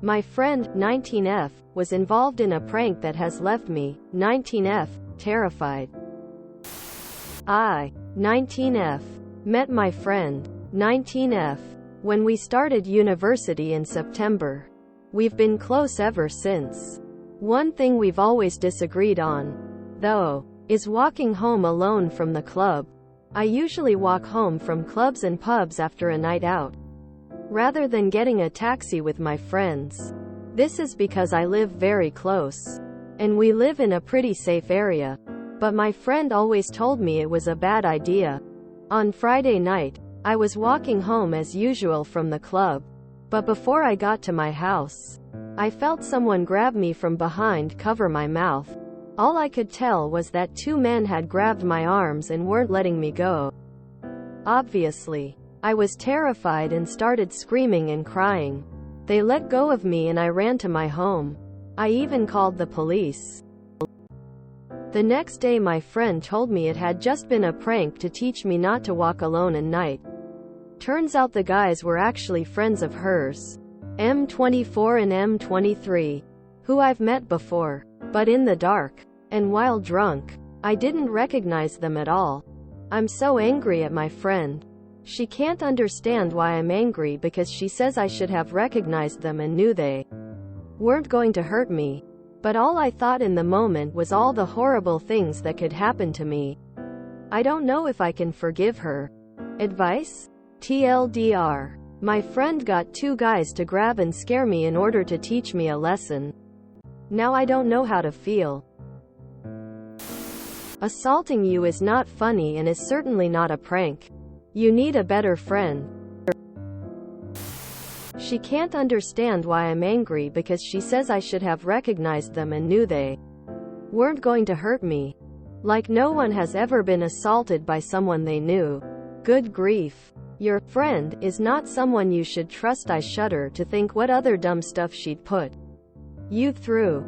My friend, 19F, was involved in a prank that has left me, 19F, terrified. I, 19F, met my friend, 19F, when we started university in September. We've been close ever since. One thing we've always disagreed on, though, is walking home alone from the club. I usually walk home from clubs and pubs after a night out, rather than getting a taxi with my friends. This is because I live very close, and we live in a pretty safe area. But my friend always told me it was a bad idea. On Friday night, I was walking home as usual from the club, but before I got to my house, I felt someone grab me from behind, cover my mouth. All I could tell was that two men had grabbed my arms and weren't letting me go. Obviously, I was terrified and started screaming and crying. They let go of me and I ran to my home. I even called the police. The next day my friend told me it had just been a prank to teach me not to walk alone at night. Turns out the guys were actually friends of hers, M24 and M23, who I've met before, but in the dark, and while drunk. I didn't recognize them at all. I'm so angry at my friend. She can't understand why I'm angry because she says I should have recognized them and knew they weren't going to hurt me. But all I thought in the moment was all the horrible things that could happen to me. I don't know if I can forgive her. Advice? TLDR. My friend got two guys to grab and scare me in order to teach me a lesson. Now I don't know how to feel. Assaulting you is not funny and is certainly not a prank. You need a better friend. She can't understand why I'm angry because she says I should have recognized them and knew they weren't going to hurt me. Like no one has ever been assaulted by someone they knew. Good grief. Your friend is not someone you should trust. I shudder to think what other dumb stuff she'd put you through.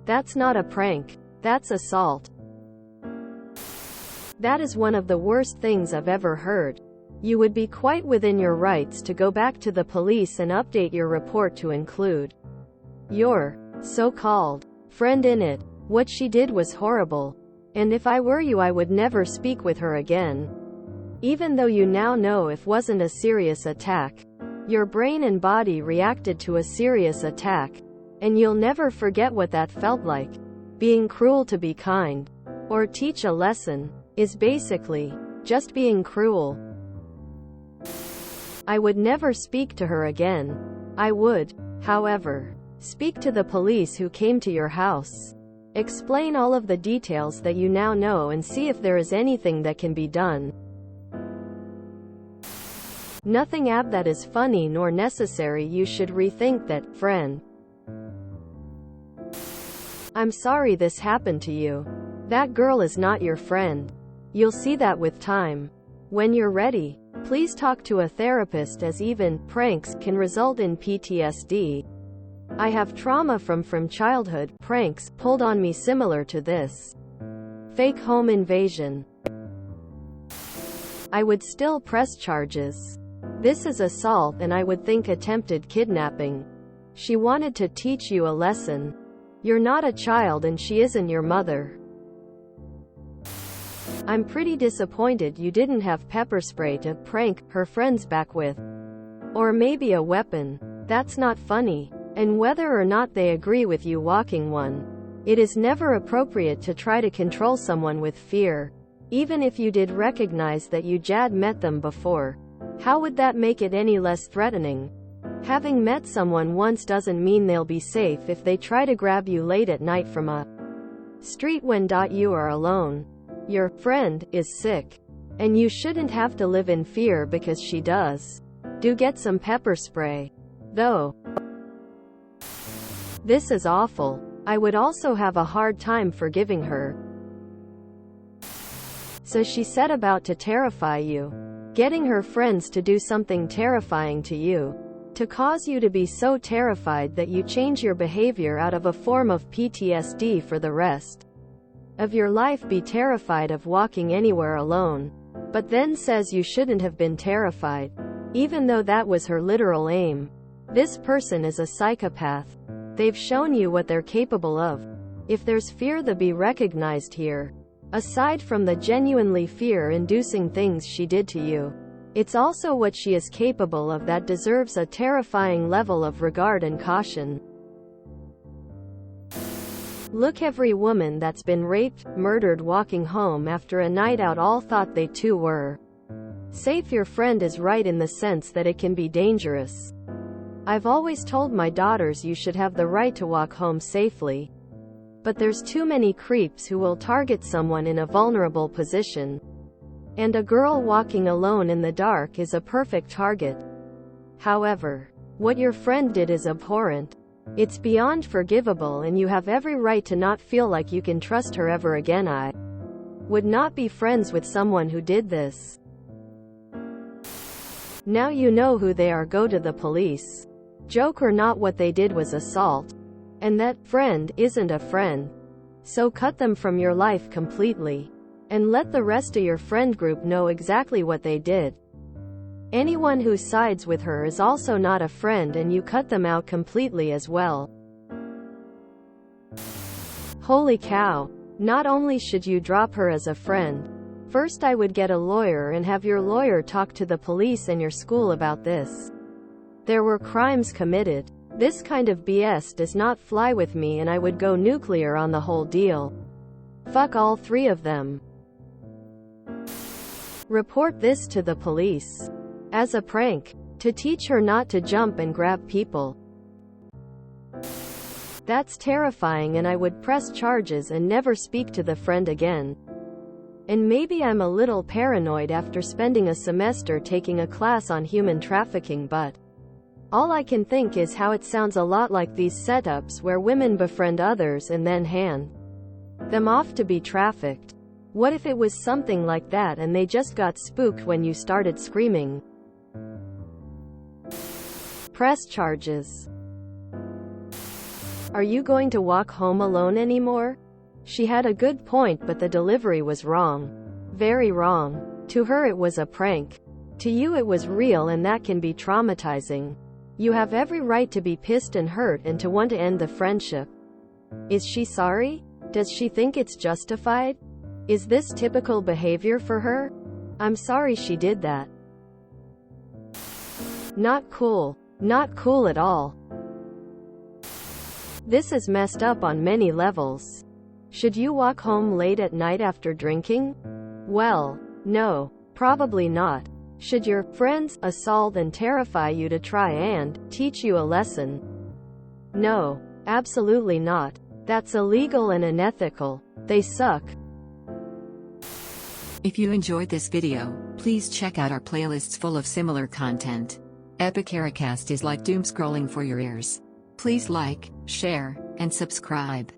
That's not a prank. That's assault. That is one of the worst things I've ever heard. You would be quite within your rights to go back to the police and update your report to include your so-called friend in it. What she did was horrible. And if I were you, I would never speak with her again. Even though you now know it wasn't a serious attack. Your brain and body reacted to a serious attack. And you'll never forget what that felt like. Being cruel to be kind, or teach a lesson, is basically just being cruel. I would never speak to her again. I would, however, speak to the police who came to your house. Explain all of the details that you now know and see if there is anything that can be done. Nothing that is funny nor necessary. You should rethink that, friend. I'm sorry this happened to you. That girl is not your friend. You'll see that with time. When you're ready, please talk to a therapist, as even pranks can result in PTSD. I have trauma from childhood. Pranks pulled on me similar to this. Fake home invasion. I would still press charges. This is assault and I would think attempted kidnapping. She wanted to teach you a lesson. You're not a child and she isn't your mother. I'm pretty disappointed you didn't have pepper spray to prank her friends back with. Or maybe a weapon. That's not funny. And whether or not they agree with you walking one, it is never appropriate to try to control someone with fear. Even if you did recognize that you had met them before, how would that make it any less threatening? Having met someone once doesn't mean they'll be safe if they try to grab you late at night from a street when you are alone. Your friend is sick, and you shouldn't have to live in fear because she does. Do get some pepper spray, though. This is awful. I would also have a hard time forgiving her. So she set about to terrify you, getting her friends to do something terrifying to you, to cause you to be so terrified that you change your behavior out of a form of PTSD for the rest of your life. Be terrified of walking anywhere alone, but then says you shouldn't have been terrified, even though that was her literal aim. This person is a psychopath. They've shown you what they're capable of. If there's fear to be recognized here, aside from the genuinely fear-inducing things she did to you, it's also what she is capable of that deserves a terrifying level of regard and caution. Look, every woman that's been raped, murdered walking home after a night out all thought they too were safe. Your friend is right in the sense that it can be dangerous. I've always told my daughters you should have the right to walk home safely. But there's too many creeps who will target someone in a vulnerable position. And a girl walking alone in the dark is a perfect target. However, what your friend did is abhorrent. It's beyond forgivable, and you have every right to not feel like you can trust her ever again. I would not be friends with someone who did this. Now you know who they are. Go to the police. Joke or not, what they did was assault. And that friend isn't a friend. So cut them from your life completely. And let the rest of your friend group know exactly what they did. Anyone who sides with her is also not a friend, and you cut them out completely as well. Holy cow. Not only should you drop her as a friend, first I would get a lawyer and have your lawyer talk to the police and your school about this. There were crimes committed. This kind of BS does not fly with me, and I would go nuclear on the whole deal. Fuck all three of them. Report this to the police. As a prank. To teach her not to jump and grab people. That's terrifying, and I would press charges and never speak to the friend again. And maybe I'm a little paranoid after spending a semester taking a class on human trafficking, but all I can think is how it sounds a lot like these setups where women befriend others and then hand them off to be trafficked. What if it was something like that and they just got spooked when you started screaming? Press charges. Are you going to walk home alone anymore? She had a good point, but the delivery was wrong. Very wrong. To her it was a prank. To you it was real, and that can be traumatizing. You have every right to be pissed and hurt and to want to end the friendship. Is she sorry? Does she think it's justified? Is this typical behavior for her? I'm sorry she did that. Not cool. Not cool at all. This is messed up on many levels. Should you walk home late at night after drinking? Well, no, probably not. Should your friends assault and terrify you to try and teach you a lesson? No, absolutely not. That's illegal and unethical. They suck. If you enjoyed this video, please check out our playlists full of similar content. Epic Ericast is like doom scrolling for your ears. Please like, share, and subscribe.